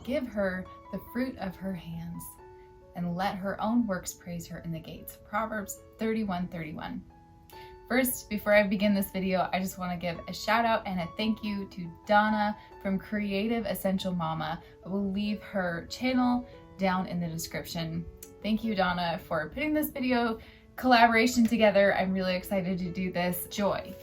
give her the fruit of her hands, and let her own works praise her in the gates. Proverbs 31:31. First, before I begin this video, I just want to give a shout out and a thank you to Donna from Creative Essential Mama. I will leave her channel down in the description. Thank you, Donna, for putting this video collaboration together. I'm really excited to do this. Joy.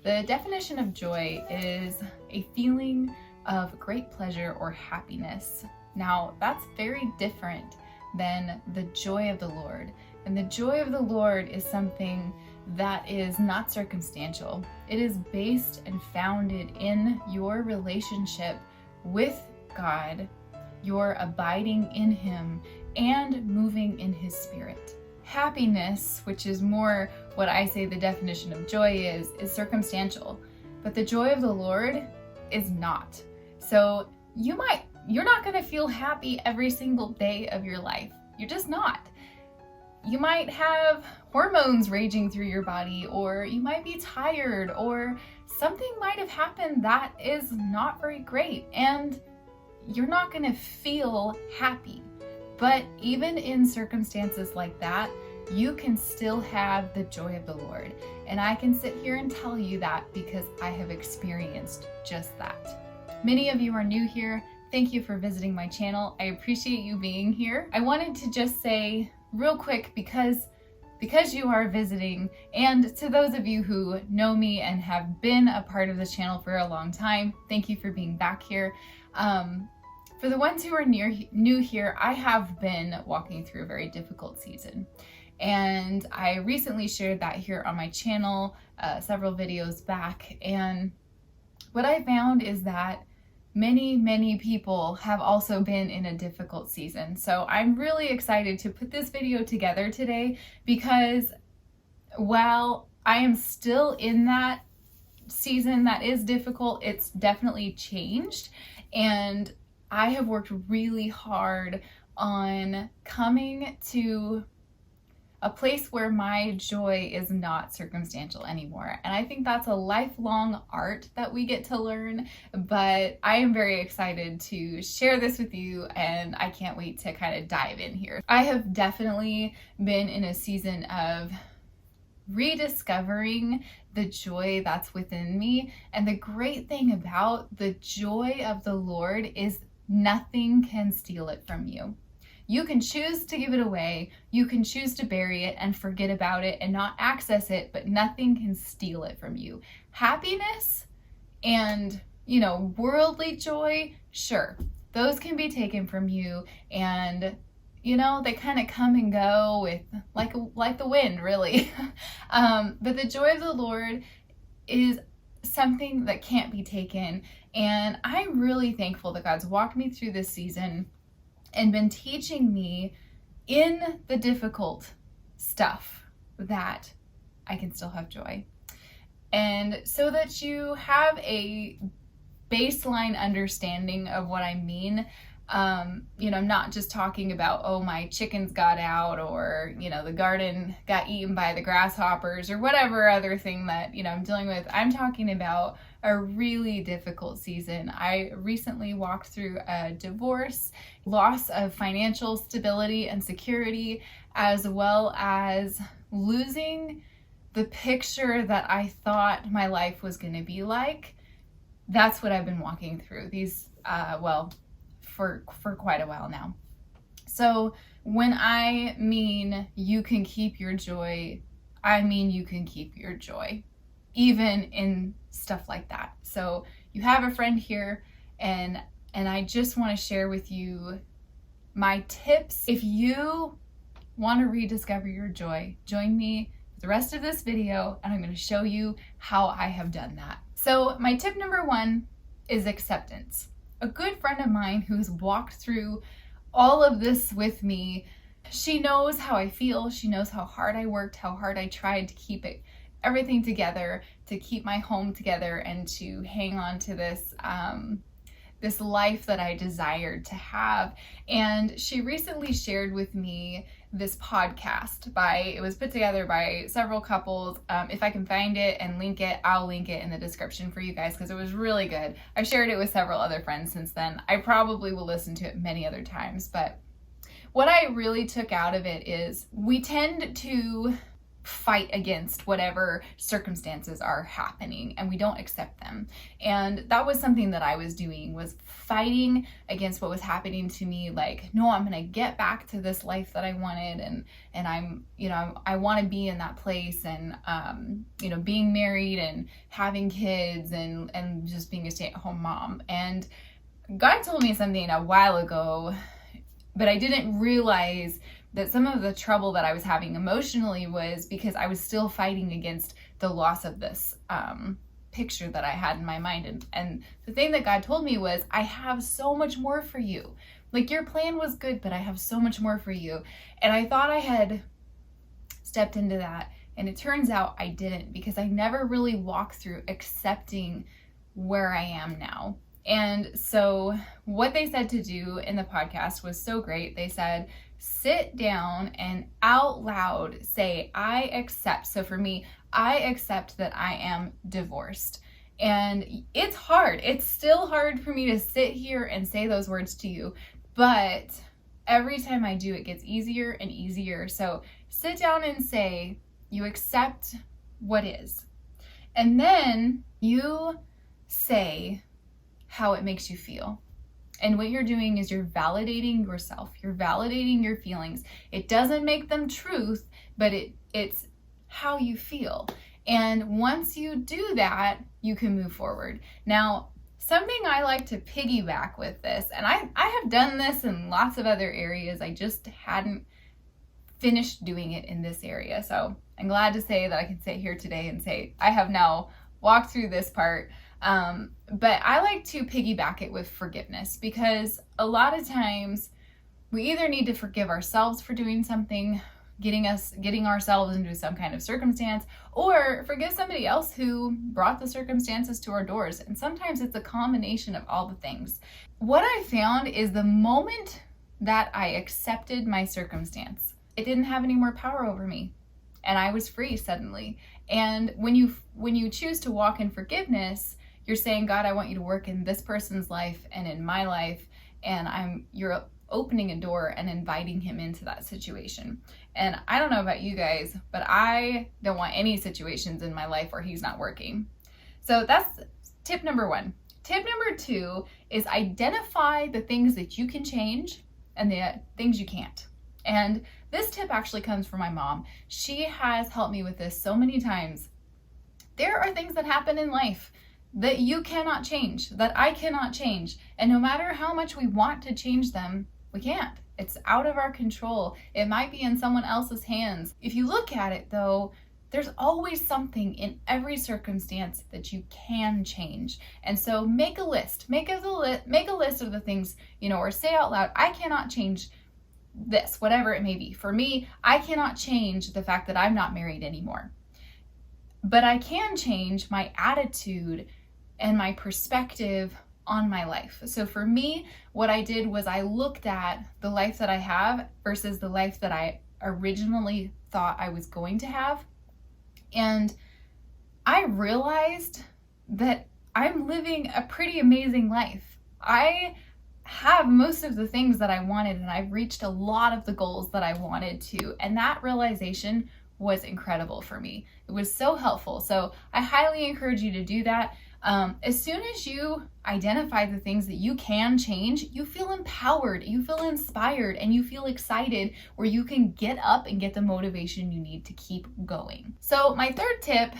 The definition of joy is a feeling of great pleasure or happiness. Now, that's very different than the joy of the Lord. And the joy of the Lord is something that is not circumstantial. It is based and founded in your relationship with God, your abiding in Him, and moving in His Spirit. Happiness, which is more what I say the definition of joy is circumstantial. But the joy of the Lord is not. So you're not going to feel happy every single day of your life. You're just not. You might have hormones raging through your body, or you might be tired, or something might have happened that is not very great, and you're not going to feel happy. But even in circumstances like that, you can still have the joy of the Lord. And I can sit here and tell you that because I have experienced just that. Many of you are new here. Thank you for visiting my channel. I appreciate you being here. I wanted to just say real quick, because you are visiting, and to those of you who know me and have been a part of this channel for a long time, thank you for being back here. For the ones who are new here, I have been walking through a very difficult season. And I recently shared that here on my channel several videos back. And what I found is that many people have also been in a difficult season. So I'm really excited to put this video together today, because while I am still in that season that is difficult, it's definitely changed. And I have worked really hard on coming to a place where my joy is not circumstantial anymore. And I think that's a lifelong art that we get to learn, but I am very excited to share this with you, and I can't wait to kind of dive in here. I have definitely been in a season of rediscovering the joy that's within me. And the great thing about the joy of the Lord is nothing can steal it from you. You can choose to give it away, you can choose to bury it and forget about it and not access it, but nothing can steal it from you. Happiness and, worldly joy, sure, those can be taken from you, and they kind of come and go with like the wind, really. But the joy of the Lord is something that can't be taken, and I'm really thankful that God's walked me through this season and been teaching me in the difficult stuff that I can still have joy. And so that you have a baseline understanding of what I mean, I'm not just talking about, oh, my chickens got out, or, the garden got eaten by the grasshoppers, or whatever other thing that, I'm dealing with. I'm talking about a really difficult season. I recently walked through a divorce, loss of financial stability and security, as well as losing the picture that I thought my life was going to be like. That's what I've been walking through for quite a while now. So when I mean you can keep your joy, I mean you can keep your joy, even in stuff like that. So you have a friend here, and I just want to share with you my tips. If you want to rediscover your joy, join me for the rest of this video, and I'm going to show you how I have done that. So my tip number one is acceptance. A good friend of mine who's walked through all of this with me, she knows how I feel. She knows how hard I worked, how hard I tried to keep everything together, to keep my home together, and to hang on to this this life that I desired to have. And she recently shared with me this podcast it was put together by several couples. If I can find it and link it, I'll link it in the description for you guys because it was really good. I've shared it with several other friends since then. I probably will listen to it many other times, but what I really took out of it is we tend to fight against whatever circumstances are happening and we don't accept them. And that was something that I was doing, was fighting against what was happening to me. Like, no, I'm going to get back to this life that I wanted. And I'm, I want to be in that place and, being married and having kids and just being a stay-at-home mom. And God told me something a while ago, but I didn't realize that some of the trouble that I was having emotionally was because I was still fighting against the loss of this picture that I had in my mind. And the thing that God told me was, I have so much more for you. Like, your plan was good, but I have so much more for you. And I thought I had stepped into that. And it turns out I didn't, because I never really walked through accepting where I am now. And so what they said to do in the podcast was so great. They said, sit down and out loud say, I accept. So for me, I accept that I am divorced. And it's hard. It's still hard for me to sit here and say those words to you. But every time I do, it gets easier and easier. So sit down and say, you accept what is. And then you say how it makes you feel. And what you're doing is you're validating yourself. You're validating your feelings. It doesn't make them truth, but it's how you feel. And once you do that, you can move forward. Now, something I like to piggyback with this, and I have done this in lots of other areas, I just hadn't finished doing it in this area. So I'm glad to say that I can sit here today and say I have now walked through this part. But I like to piggyback it with forgiveness, because a lot of times we either need to forgive ourselves for doing something, getting ourselves into some kind of circumstance, or forgive somebody else who brought the circumstances to our doors. And sometimes it's a combination of all the things. What I found is the moment that I accepted my circumstance, it didn't have any more power over me, and I was free suddenly. And when you choose to walk in forgiveness, you're saying, God, I want you to work in this person's life and in my life, and you're opening a door and inviting him into that situation. And I don't know about you guys, but I don't want any situations in my life where he's not working. So that's tip number 1. Tip number 2 is identify the things that you can change and the things you can't. And this tip actually comes from my mom. She has helped me with this so many times. There are things that happen in life that you cannot change, that I cannot change. And no matter how much we want to change them, we can't. It's out of our control. It might be in someone else's hands. If you look at it though, there's always something in every circumstance that you can change. And so make a list. Make a list of the things, or say out loud, I cannot change this, whatever it may be. For me, I cannot change the fact that I'm not married anymore. But I can change my attitude and my perspective on my life. So for me, what I did was I looked at the life that I have versus the life that I originally thought I was going to have. And I realized that I'm living a pretty amazing life. I have most of the things that I wanted, and I've reached a lot of the goals that I wanted to. And that realization was incredible for me. It was so helpful. So I highly encourage you to do that. As soon as you identify the things that you can change, you feel empowered, you feel inspired, and you feel excited, where you can get up and get the motivation you need to keep going. So my third tip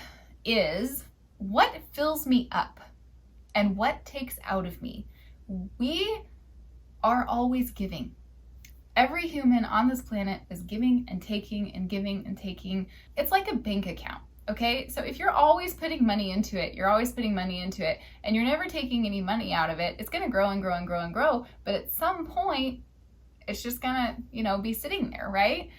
is, what fills me up and what takes out of me? We are always giving. Every human on this planet is giving and taking and giving and taking. It's like a bank account. Okay, so if you're always putting money into it, and you're never taking any money out of it, it's going to grow and grow and grow and grow. But at some point, it's just going to, be sitting there, right?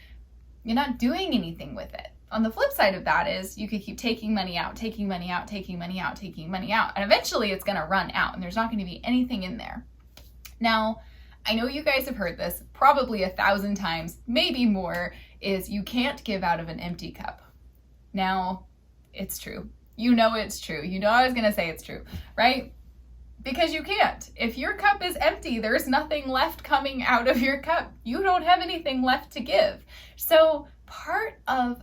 You're not doing anything with it. On the flip side of that is you could keep taking money out, taking money out, taking money out, taking money out. And eventually it's going to run out and there's not going to be anything in there. Now, I know you guys have heard this probably 1,000 times, maybe more, is you can't give out of an empty cup. Now, it's true. You know it's true. You know I was going to say it's true, right? Because you can't. If your cup is empty, there's nothing left coming out of your cup. You don't have anything left to give. So part of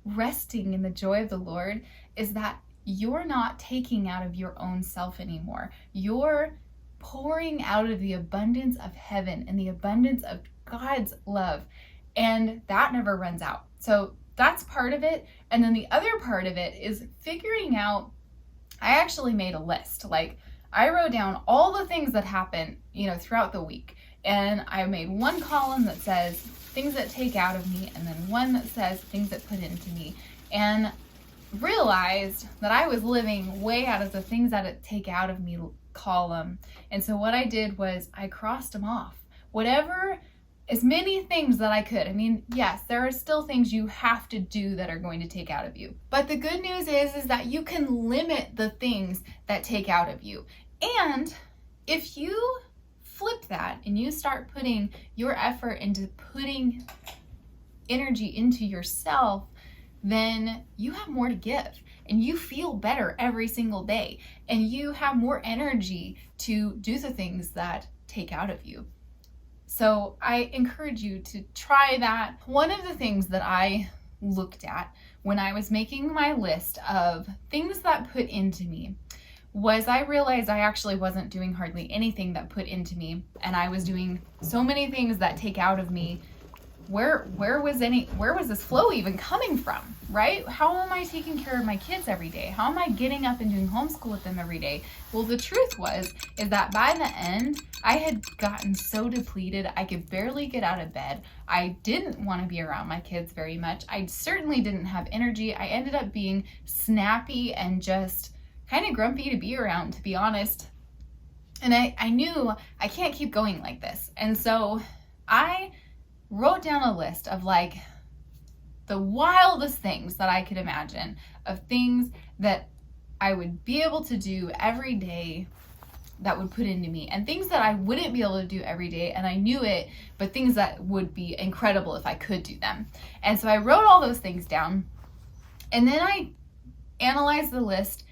resting in the joy of the Lord is that you're not taking out of your own self anymore. You're pouring out of the abundance of heaven and the abundance of God's love. And that never runs out. So that's part of it. And then the other part of it is figuring out, I actually made a list. Like, I wrote down all the things that happen, throughout the week. And I made one column that says things that take out of me, and then one that says things that put into me. And realized that I was living way out of the things that take out of me column. And so what I did was I crossed them off. As many things that I could. I mean, yes, there are still things you have to do that are going to take out of you. But the good news is that you can limit the things that take out of you. And if you flip that and you start putting your effort into putting energy into yourself, then you have more to give and you feel better every single day and you have more energy to do the things that take out of you. So I encourage you to try that. One of the things that I looked at when I was making my list of things that put into me was I realized I actually wasn't doing hardly anything that put into me, and I was doing so many things that take out of me. Where was this flow even coming from, right? How am I taking care of my kids every day? How am I getting up and doing homeschool with them every day? Well, the truth is that by the end, I had gotten so depleted, I could barely get out of bed. I didn't want to be around my kids very much. I certainly didn't have energy. I ended up being snappy and just kind of grumpy to be around, to be honest. And I knew I can't keep going like this. And so I wrote down a list of like the wildest things that I could imagine, of things that I would be able to do every day that would put into me, and things that I wouldn't be able to do every day, and I knew it, but things that would be incredible if I could do them. And so I wrote all those things down, and then I analyzed the list,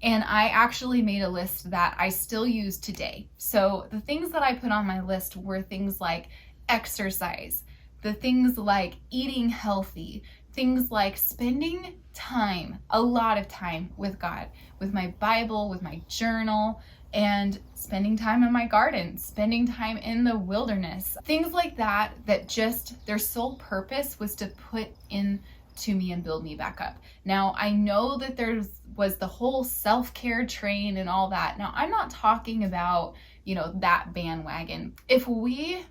and I actually made a list that I still use today. So the things that I put on my list were things like exercise, the things like eating healthy, things like spending time, a lot of time with God, with my Bible, with my journal, and spending time in my garden, spending time in the wilderness, things like that, that just their sole purpose was to put into me and build me back up. Now, I know that there was the whole self-care train and all that. Now, I'm not talking about, that bandwagon. If we,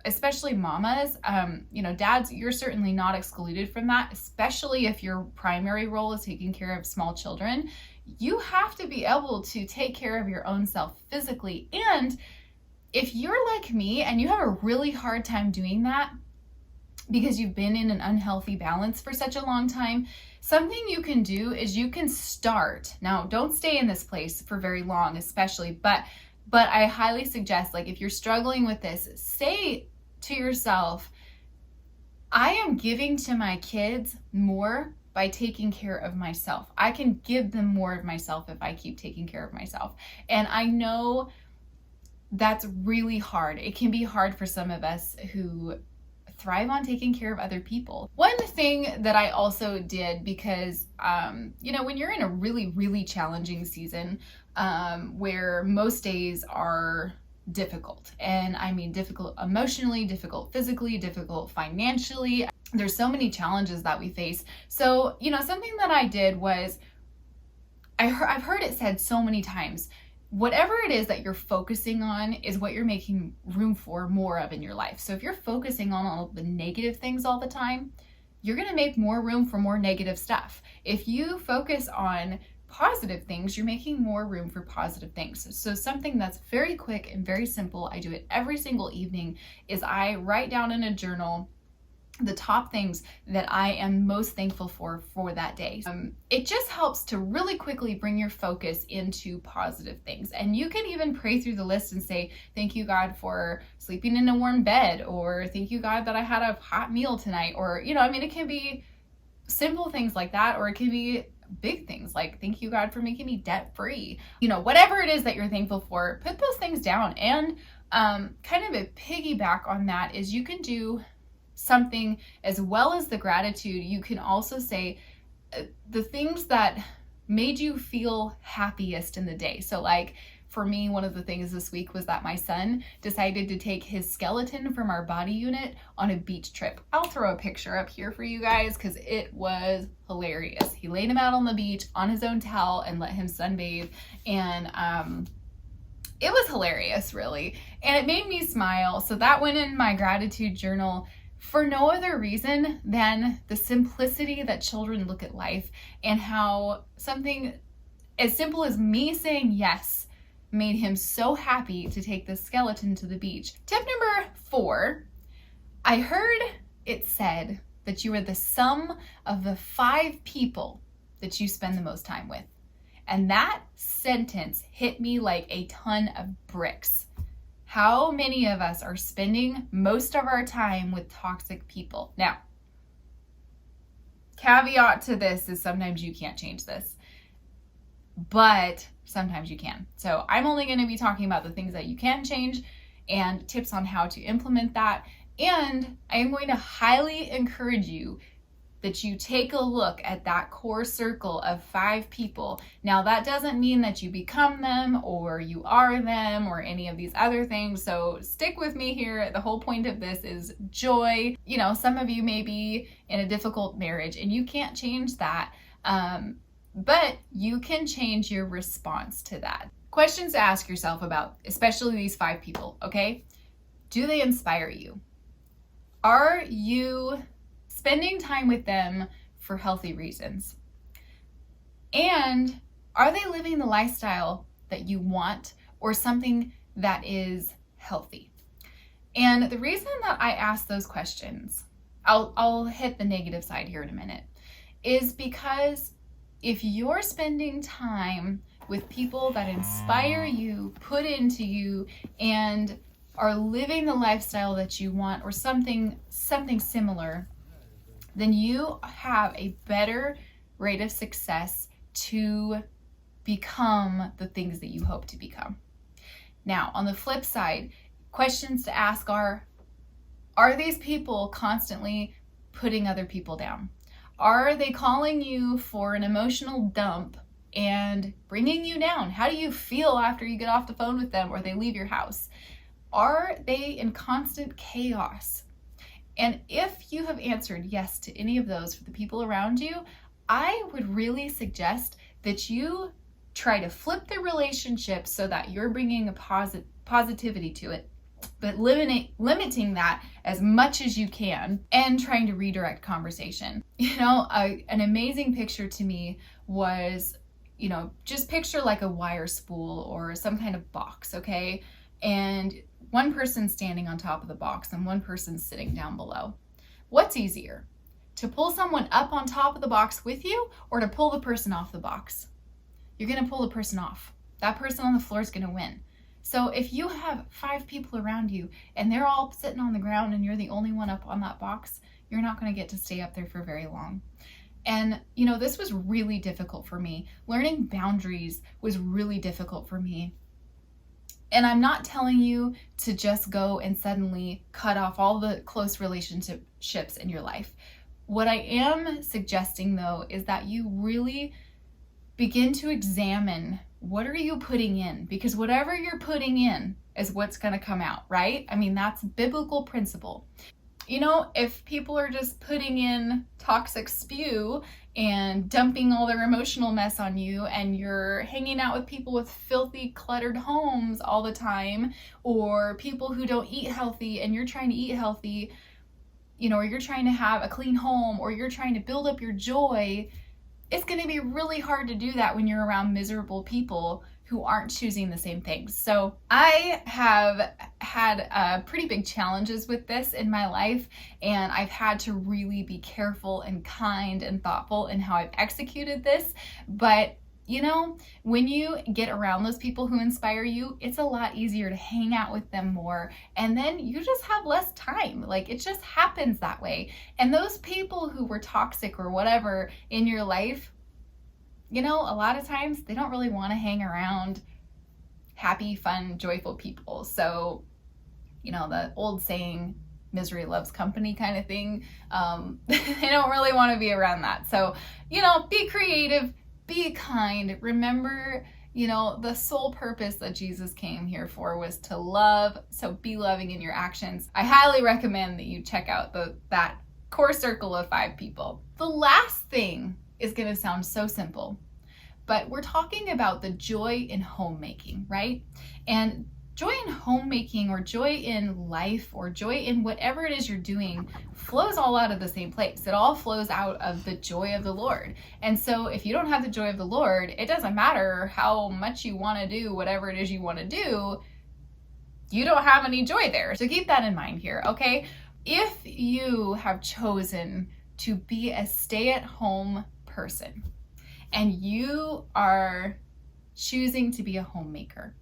especially mamas, dads, you're certainly not excluded from that, especially if your primary role is taking care of small children. You have to be able to take care of your own self physically. And if you're like me and you have a really hard time doing that because you've been in an unhealthy balance for such a long time, something you can do is you can start. Now, don't stay in this place for very long, especially, but I highly suggest, like, if you're struggling with this, say to yourself, I am giving to my kids more by taking care of myself. I can give them more of myself if I keep taking care of myself. And I know that's really hard. It can be hard for some of us who thrive on taking care of other people. One thing that I also did, because, when you're in a really, really challenging season, where most days are difficult, and I mean difficult emotionally, difficult physically, difficult financially, there's so many challenges that we face. So, something that I did was, I've heard it said so many times, whatever it is that you're focusing on is what you're making room for more of in your life. So if you're focusing on all the negative things all the time, you're going to make more room for more negative stuff. If you focus on positive things, you're making more room for positive things. So something that's very quick and very simple, I do it every single evening, is I write down in a journal the top things that I am most thankful for that day. It just helps to really quickly bring your focus into positive things. And you can even pray through the list and say, thank you, God, for sleeping in a warm bed, or thank you, God, that I had a hot meal tonight, or, it can be simple things like that, or it can be big things like, thank you, God, for making me debt free. Whatever it is that you're thankful for, put those things down. And kind of a piggyback on that is you can do something as well as the gratitude. You can also say the things that made you feel happiest in the day. So like for me, one of the things this week was that my son decided to take his skeleton from our body unit on a beach trip. I'll throw a picture up here for you guys because it was hilarious. He laid him out on the beach on his own towel and let him sunbathe, and it was hilarious, really. And it made me smile. So that went in my gratitude journal for no other reason than the simplicity that children look at life, and how something as simple as me saying yes made him so happy to take the skeleton to the beach. Tip number 4, I heard it said that you are the sum of the 5 people that you spend the most time with. And that sentence hit me like a ton of bricks. How many of us are spending most of our time with toxic people? Now, caveat to this is sometimes you can't change this, but sometimes you can. So I'm only going to be talking about the things that you can change and tips on how to implement that. And I am going to highly encourage you that you take a look at that core circle of 5 people. Now, that doesn't mean that you become them or you are them or any of these other things. So stick with me here. The whole point of this is joy. Some of you may be in a difficult marriage and you can't change that. But you can change your response to that. Questions to ask yourself about, especially these 5 people, okay? Do they inspire you? Are you spending time with them for healthy reasons? And are they living the lifestyle that you want, or something that is healthy? And the reason that I ask those questions, I'll hit the negative side here in a minute, is because if you're spending time with people that inspire you, put into you, and are living the lifestyle that you want, or something similar, then you have a better rate of success to become the things that you hope to become. Now, on the flip side, questions to ask are these people constantly putting other people down? Are they calling you for an emotional dump and bringing you down? How do you feel after you get off the phone with them or they leave your house? Are they in constant chaos? And if you have answered yes to any of those for the people around you, I would really suggest that you try to flip the relationship so that you're bringing a positivity to it, but limiting that as much as you can, and trying to redirect conversation. An amazing picture to me was, just picture like a wire spool or some kind of box, okay? And one person standing on top of the box and one person sitting down below. What's easier, to pull someone up on top of the box with you, or to pull the person off the box? You're going to pull the person off. That person on the floor is going to win. So if you have 5 people around you and they're all sitting on the ground and you're the only one up on that box, you're not going to get to stay up there for very long. And, this was really difficult for me. Learning boundaries was really difficult for me. And I'm not telling you to just go and suddenly cut off all the close relationships in your life. What I am suggesting, though, is that you really begin to examine, what are you putting in? Because whatever you're putting in is what's going to come out, right? I mean, that's biblical principle. If people are just putting in toxic spew and dumping all their emotional mess on you, and you're hanging out with people with filthy, cluttered homes all the time, or people who don't eat healthy and you're trying to eat healthy, or you're trying to have a clean home, or you're trying to build up your joy, it's going to be really hard to do that when you're around miserable people who aren't choosing the same things. So I have had pretty big challenges with this in my life, and I've had to really be careful and kind and thoughtful in how I've executed this. But you know, when you get around those people who inspire you, it's a lot easier to hang out with them more, and then you just have less time. Like, it just happens that way. And those people who were toxic or whatever in your life, you know, a lot of times they don't really want to hang around happy, fun, joyful people. So, you know, the old saying, misery loves company kind of thing, they don't really want to be around that. So, you know, be creative, be kind. Remember, you know, the sole purpose that Jesus came here for was to love. So be loving in your actions. I highly recommend that you check out that core circle of 5 people. The last thing is going to sound so simple, but we're talking about the joy in homemaking, right? And joy in homemaking, or joy in life, or joy in whatever it is you're doing, flows all out of the same place. It all flows out of the joy of the Lord. And so if you don't have the joy of the Lord, it doesn't matter how much you want to do whatever it is you want to do, you don't have any joy there. So keep that in mind here, okay? If you have chosen to be a stay-at-home person and you are choosing to be a homemaker,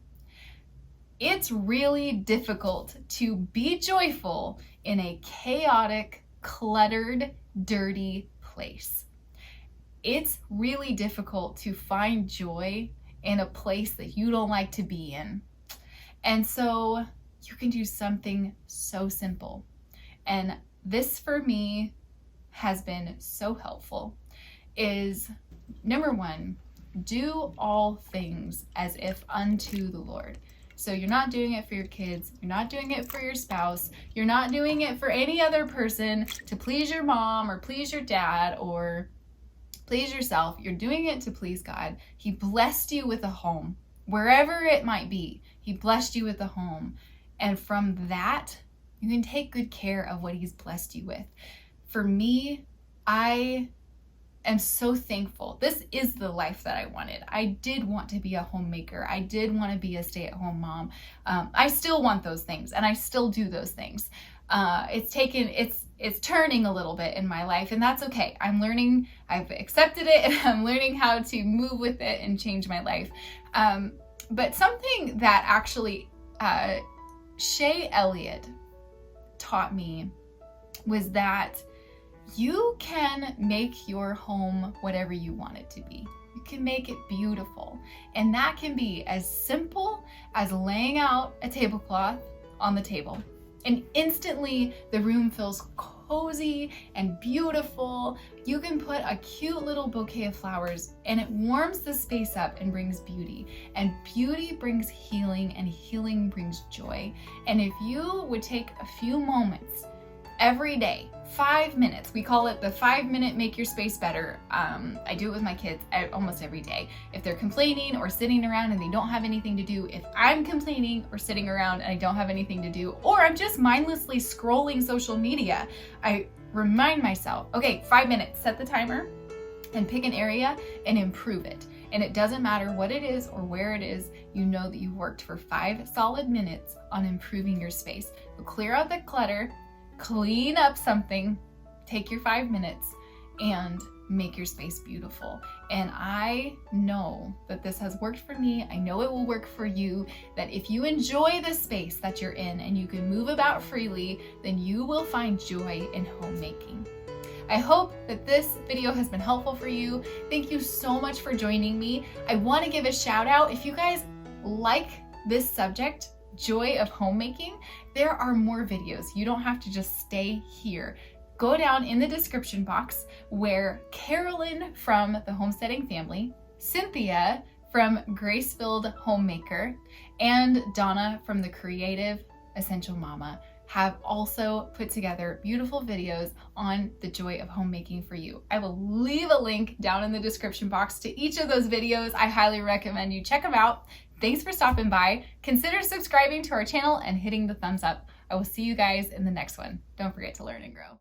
it's really difficult to be joyful in a chaotic, cluttered, dirty place. It's really difficult to find joy in a place that you don't like to be in. And so you can do something so simple. And this for me has been so helpful, is number 1, do all things as if unto the Lord. So you're not doing it for your kids, you're not doing it for your spouse, you're not doing it for any other person to please your mom or please your dad or please yourself. You're doing it to please God. He blessed you with a home, wherever it might be. He blessed you with a home. And from that, you can take good care of what He's blessed you with. For me, I am so thankful. This is the life that I wanted. I did want to be a homemaker. I did want to be a stay-at-home mom. I still want those things, and I still do those things. It's turning a little bit in my life, and that's okay. I'm learning, I've accepted it, and I'm learning how to move with it and change my life. But something that actually Shay Elliott taught me was that you can make your home whatever you want it to be. You can make it beautiful. And that can be as simple as laying out a tablecloth on the table. And instantly the room feels cozy and beautiful. You can put a cute little bouquet of flowers and it warms the space up and brings beauty. And beauty brings healing, and healing brings joy. And if you would take a few moments every day, 5 minutes. We call it the 5-minute make your space better. I do it with my kids almost every day. If they're complaining or sitting around and they don't have anything to do, if I'm complaining or sitting around and I don't have anything to do, or I'm just mindlessly scrolling social media, I remind myself, okay, 5 minutes, set the timer and pick an area and improve it. And it doesn't matter what it is or where it is, you know that you worked for 5 solid minutes on improving your space. So clear out the clutter, clean up something, take your 5 minutes and make your space beautiful. And I know that this has worked for me. I know it will work for you, that if you enjoy the space that you're in and you can move about freely, then you will find joy in homemaking. I hope that this video has been helpful for you. Thank you so much for joining me. I want to give a shout out. If you guys like this subject, joy of homemaking, there are more videos. You don't have to just stay here. Go down in the description box where Carolyn from the Homesteading family, Cynthia from Grace-Filled Homemaker, and Donna from the Creative Essential Mama have also put together beautiful videos on the joy of homemaking for you. I will leave a link down in the description box to each of those videos. I highly recommend you check them out. Thanks for stopping by. Consider subscribing to our channel and hitting the thumbs up. I will see you guys in the next one. Don't forget to learn and grow.